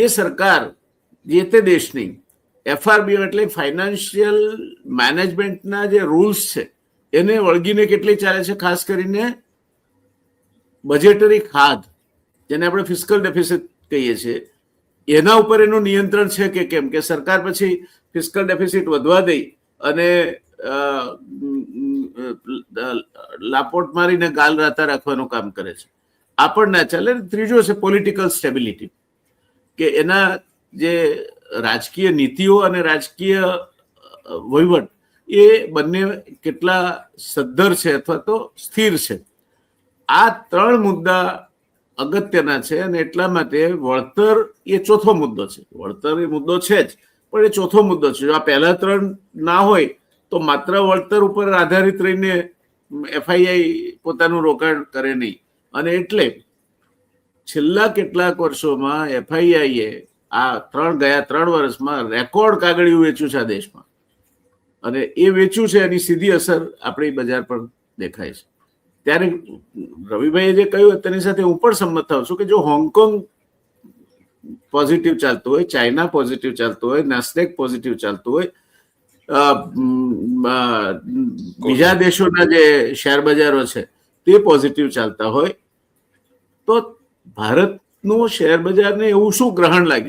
એ સરકાર જે તે દેશની એફઆરબીઓ એટલે ફાઇનાન્શિયલ મેનેજમેન્ટના જે રૂલ્સ છે એને વળગીને કેટલી ચાલે છે, ખાસ કરીને બજેટરી ખાધ જેને આપણે ફિસ્કલ ડેફિસિટ કહીએ છીએ એના ઉપર એનું નિયંત્રણ છે કે કેમ, કે સરકાર પછી ફિસ્કલ ડેફિસિટ વધવા દઈ અને લાપોટ મારીને ગાલ રાતા રાખવાનું કામ કરે છે. આ પણ ના ચાલે. ત્રીજો છે પોલિટિકલ સ્ટેબિલિટી, કે એના જે રાજકીય નીતિઓ અને રાજકીય વહીવટ એ બંને કેટલા સદ્ધર છે અથવા તો સ્થિર છે. આ ત્રણ મુદ્દા અગત્યના છે અને એટલા માટે વળતર એ ચોથો મુદ્દો છે. વળતર એ મુદ્દો છે જ, પણ એ ચોથો મુદ્દો છે. જો આ પહેલા ત્રણ ના હોય તો માત્ર વળતર ઉપર આધારિત રહીને એફઆઈઆઈ પોતાનું રોકાણ કરે નહીં. અને એટલે છેલ્લા કેટલાક વર્ષોમાં એફઆઈઆઈએ ગયા 3 વર્ષમાં રેકોર્ડ કાગળિયું વેચ્યું છે આ દેશમાં, અને એ વેચ્યું છે એની સીધી અસર આપણી બજાર પર દેખાય છે. ત્યારે રવિભાઈએ જે કહ્યું તેની સાથે હું પણ સંમત થાઉં છું કે જો હોંગકોંગ પોઝિટિવ ચાલતું હોય, ચાઇના પોઝિટિવ ચાલતું હોય, નાસ્ડેક પોઝિટિવ ચાલતું હોય, બીજા દેશોના જે શેર બજારો છે તે પોઝિટિવ ચાલતા હોય, તો ભારતનું શેર બજારને એવું શું ગ્રહણ લાગ્યું